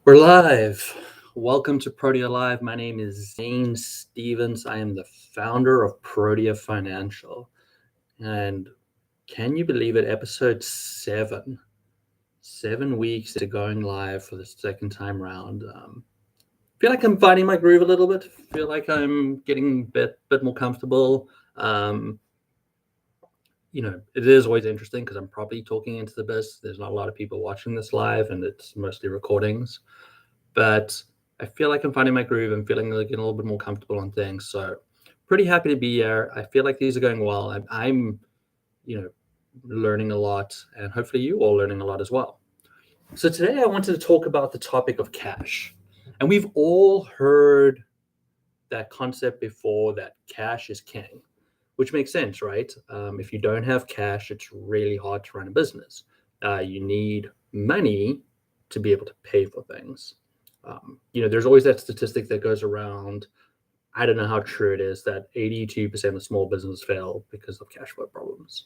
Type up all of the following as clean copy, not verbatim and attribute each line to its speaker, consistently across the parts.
Speaker 1: We're live. Welcome to Protea Live. My name is Zane Stevens. I am the founder of Protea Financial. And can you believe it? Episode 7. 7 weeks to going live for the second time round. Feel like I'm finding my groove a little bit. Feel like I'm getting a bit more comfortable. It is always interesting because I'm probably talking into the biz. There's not a lot of people watching this live, and it's mostly recordings. But I feel like I'm finding my groove. I'm feeling like getting a little bit more comfortable on things. So pretty happy to be here. I feel like these are going well. I'm learning a lot, and hopefully you all learning a lot as well. So today I wanted to talk about the topic of cash. And we've all heard that concept before, that cash is king, which makes sense, right? If you don't have cash, it's really hard to run a business. You need money to be able to pay for things. There's always that statistic that goes around. I don't know how true it is, that 82% of small businesses fail because of cash flow problems.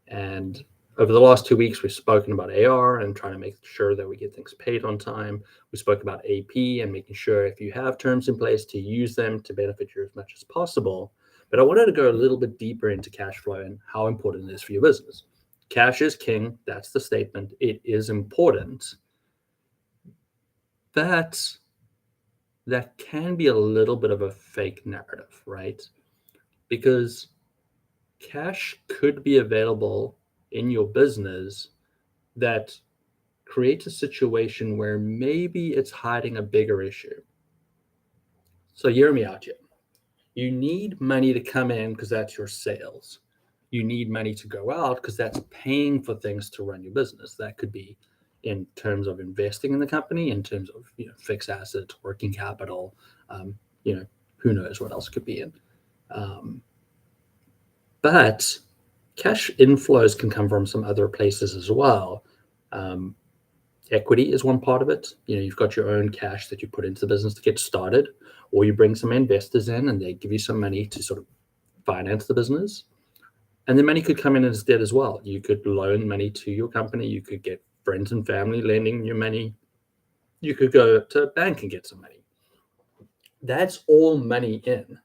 Speaker 1: And over the last 2 weeks, we've spoken about AR and trying to make sure that we get things paid on time. We spoke about AP and making sure if you have terms in place to use them to benefit you as much as possible. But I wanted to go a little bit deeper into cash flow and how important it is for your business. Cash is king. That's the statement. It is important. But that can be a little bit of a fake narrative, right? Because cash could be available in your business that creates a situation where maybe it's hiding a bigger issue. So hear me out here. You need money to come in because that's your sales. You need money to go out because that's paying for things to run your business. That could be in terms of investing in the company, in terms of fixed assets, working capital, who knows what else could be in. But cash inflows can come from some other places as well. Equity is one part of it. You've got your own cash that you put into the business to get started, or you bring some investors in and they give you some money to sort of finance the business. And then money could come in as debt as well. You could loan money to your company. You could get friends and family lending you money. You could go to a bank and get some money. That's all money in.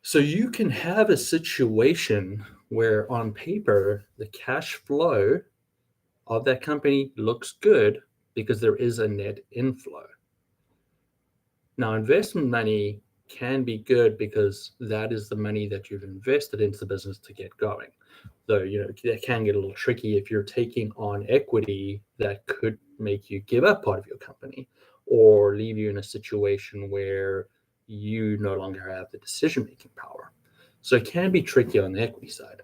Speaker 1: So you can have a situation where on paper, the cash flow of that company looks good because there is a net inflow. Now, investment money can be good because that is the money that you've invested into the business to get going. Though, that can get a little tricky if you're taking on equity that could make you give up part of your company or leave you in a situation where you no longer have the decision-making power. So it can be tricky on the equity side.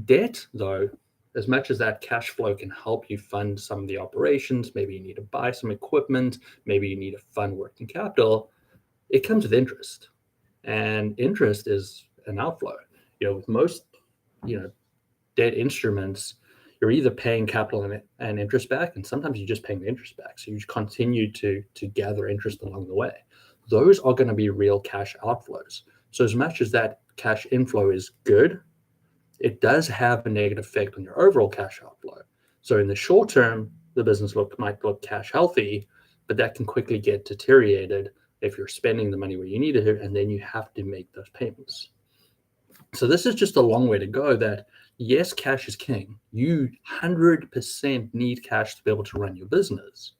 Speaker 1: Debt, though, as much as that cash flow can help you fund some of the operations, maybe you need to buy some equipment, maybe you need to fund working capital, it comes with interest. And interest is an outflow. With most, debt instruments, you're either paying capital and interest back, and sometimes you're just paying the interest back. So you continue to gather interest along the way. Those are going to be real cash outflows. So as much as that cash inflow is good, it does have a negative effect on your overall cash outflow. So in the short term, the business might look cash healthy, but that can quickly get deteriorated if you're spending the money where you need it, and then you have to make those payments. So this is just a long way to go that, yes, cash is king. You 100% need cash to be able to run your business.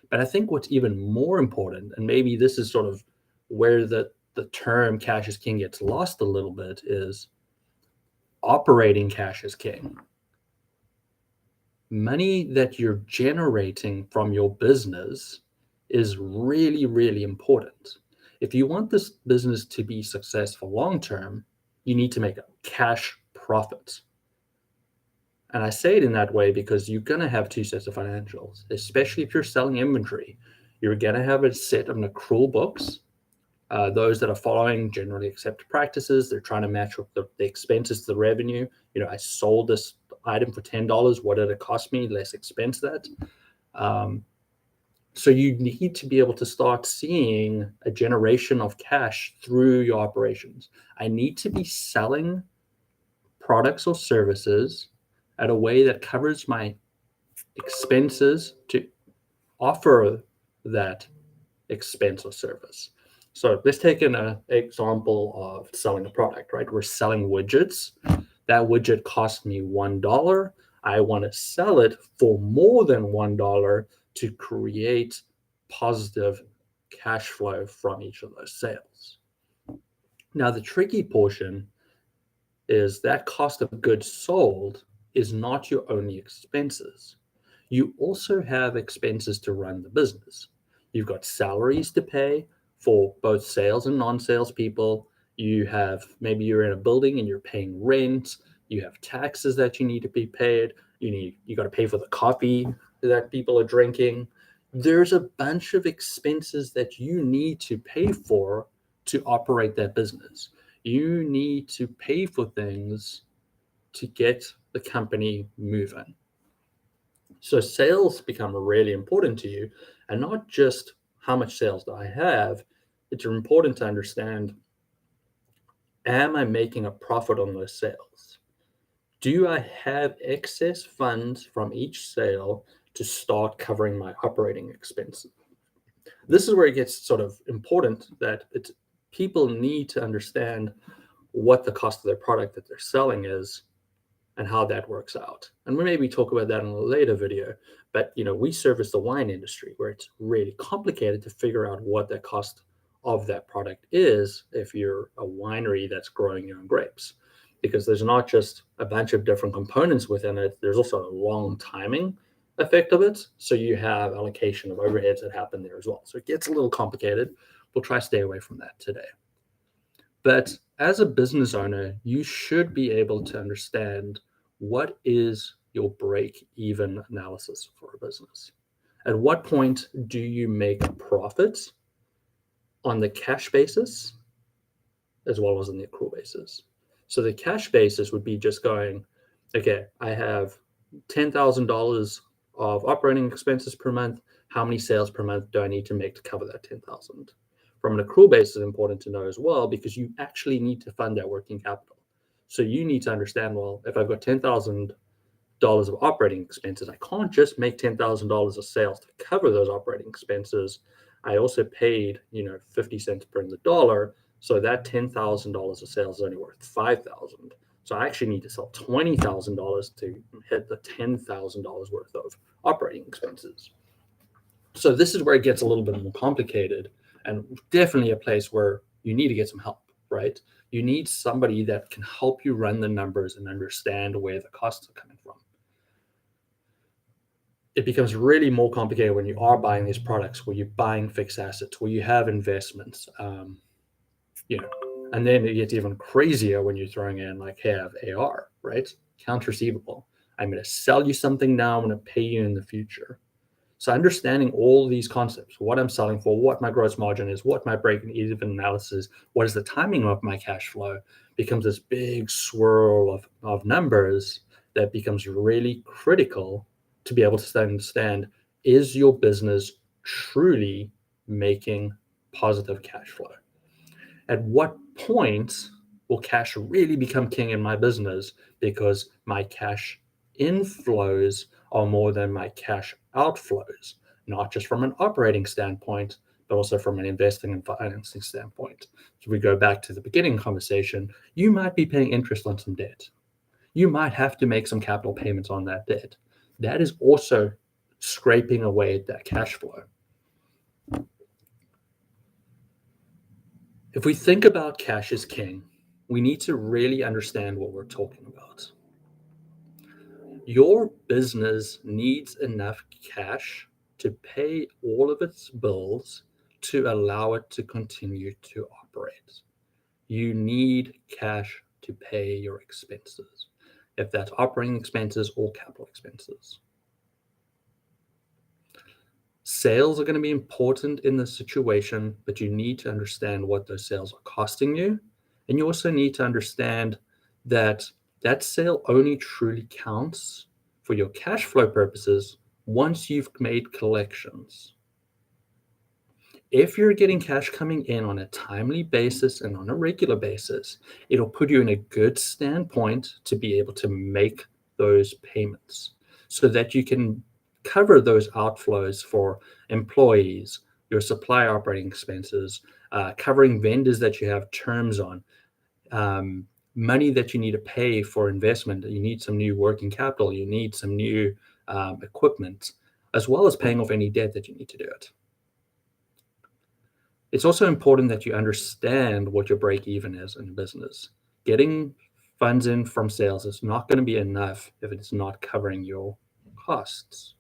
Speaker 1: But I think what's even more important, and maybe this is sort of where the term cash is king gets lost a little bit, is operating cash is king. Money that you're generating from your business is really, really important. If you want this business to be successful long-term, you need to make a cash profit. And I say it in that way because you're going to have two sets of financials, especially if you're selling inventory. You're going to have a set of accrual books, those that are following generally accepted practices. They're trying to match up the expenses to the revenue. I sold this item for $10. What did it cost me? Less expense that. So you need to be able to start seeing a generation of cash through your operations. I need to be selling products or services at a way that covers my expenses offer that expense or service. So let's take an example of selling a product, right? We're selling widgets. That widget cost me $1. I want to sell it for more than $1 to create positive cash flow from each of those sales. Now, the tricky portion is that cost of goods sold is not your only expenses. You also have expenses to run the business. You've got salaries to pay for both sales and non-sales people. You have, maybe you're in a building and you're paying rent. You have taxes that you need to be paid. You got to pay for the coffee that people are drinking. There's a bunch of expenses that you need to pay for to operate that business. You need to pay for things to get the company moving. So sales become really important to you, and not just how much sales do I have. It's important to understand, am I making a profit on those sales? Do I have excess funds from each sale to start covering my operating expenses? This is where it gets sort of important that people need to understand what the cost of their product that they're selling is and how that works out. And we maybe talk about that in a later video. But we service the wine industry where it's really complicated to figure out what the cost of that product is if you're a winery that's growing your own grapes. Because there's not just a bunch of different components within it, there's also a long timing effect of it. So you have allocation of overheads that happen there as well. So it gets a little complicated. We'll try to stay away from that today. But as a business owner, you should be able to understand what is your break-even analysis for a business. At what point do you make a profit on the cash basis as well as on the accrual basis? So the cash basis would be just going, okay, I have $10,000 of operating expenses per month. How many sales per month do I need to make to cover that 10,000? From an accrual basis, it's important to know as well, because you actually need to fund that working capital. So you need to understand, well, if I've got $10,000 of operating expenses, I can't just make $10,000 of sales to cover those operating expenses. I also paid, 50 cents per the dollar. So that $10,000 of sales is only worth $5,000. So I actually need to sell $20,000 to hit the $10,000 worth of operating expenses. So this is where it gets a little bit more complicated, and definitely a place where you need to get some help, right? You need somebody that can help you run the numbers and understand where the costs are coming from. It becomes really more complicated when you are buying these products, where you're buying fixed assets, where you have investments, and then it gets even crazier when you're throwing in like, hey, I have AR, right? Accounts receivable. I'm going to sell you something now. I'm going to pay you in the future. So understanding all these concepts, what I'm selling for, what my gross margin is, what my break-even analysis, what is the timing of my cash flow, becomes this big swirl of numbers that becomes really critical to be able to understand, is your business truly making positive cash flow? At what point will cash really become king in my business, because my cash inflows are more than my cash outflows, not just from an operating standpoint, but also from an investing and financing standpoint. So we go back to the beginning conversation, you might be paying interest on some debt. You might have to make some capital payments on that debt. That is also scraping away at that cash flow. If we think about cash as king, we need to really understand what we're talking about. Your business needs enough cash to pay all of its bills to allow it to continue to operate. You need cash to pay your expenses, if that's operating expenses or capital expenses. Sales are going to be important in this situation, but you need to understand what those sales are costing you. And you also need to understand that that sale only truly counts for your cash flow purposes once you've made collections. If you're getting cash coming in on a timely basis and on a regular basis, it'll put you in a good standpoint to be able to make those payments so that you can cover those outflows for employees, your supplier operating expenses, covering vendors that you have terms on, money that you need to pay for investment. You need some new working capital, you need some new equipment, as well as paying off any debt that you need to do it. It's also important that you understand what your break even is in business. Getting funds in from sales is not going to be enough if it's not covering your costs.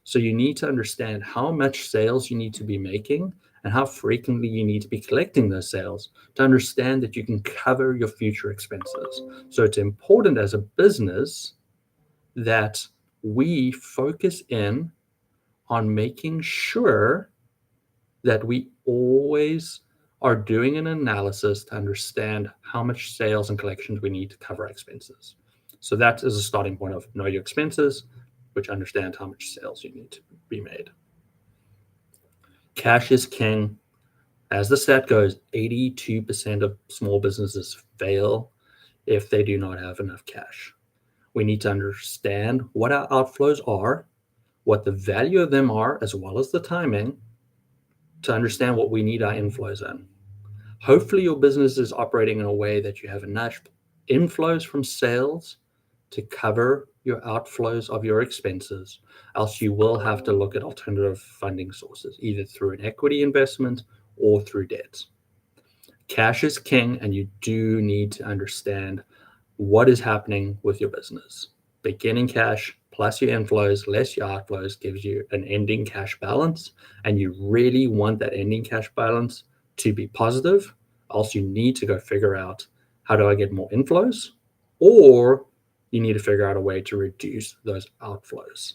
Speaker 1: So you need to understand how much sales you need to be making and how frequently you need to be collecting those sales to understand that you can cover your future expenses. So it's important as a business that we focus in on making sure that we always are doing an analysis to understand how much sales and collections we need to cover expenses. So that is a starting point of know your expenses, which understand how much sales you need to be made. Cash is king. As the stat goes, 82% of small businesses fail if they do not have enough cash. We need to understand what our outflows are, what the value of them are, as well as the timing, to understand what we need our inflows in. Hopefully your business is operating in a way that you have enough inflows from sales to cover your outflows of your expenses, else you will have to look at alternative funding sources, either through an equity investment or through debt. Cash is king, and you do need to understand what is happening with your business. Beginning cash plus your inflows less your outflows gives you an ending cash balance, and you really want that ending cash balance to be positive. Also, you need to go figure out, how do I get more inflows? Or you need to figure out a way to reduce those outflows.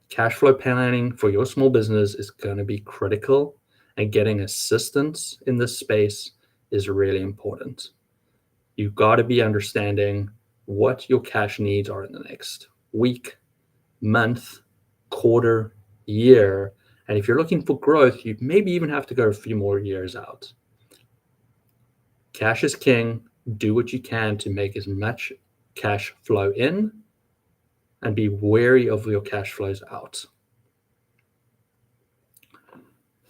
Speaker 1: Cash flow planning for your small business is going to be critical, and getting assistance in this space is really important. You've got to be understanding what your cash needs are in the next week, month, quarter, year. And if you're looking for growth, you maybe even have to go a few more years out. Cash is king. Do what you can to make as much cash flow in, and be wary of your cash flows out.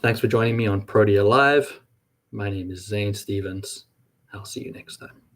Speaker 1: Thanks for joining me on Protea Live. My name is Zane Stevens. I'll see you next time.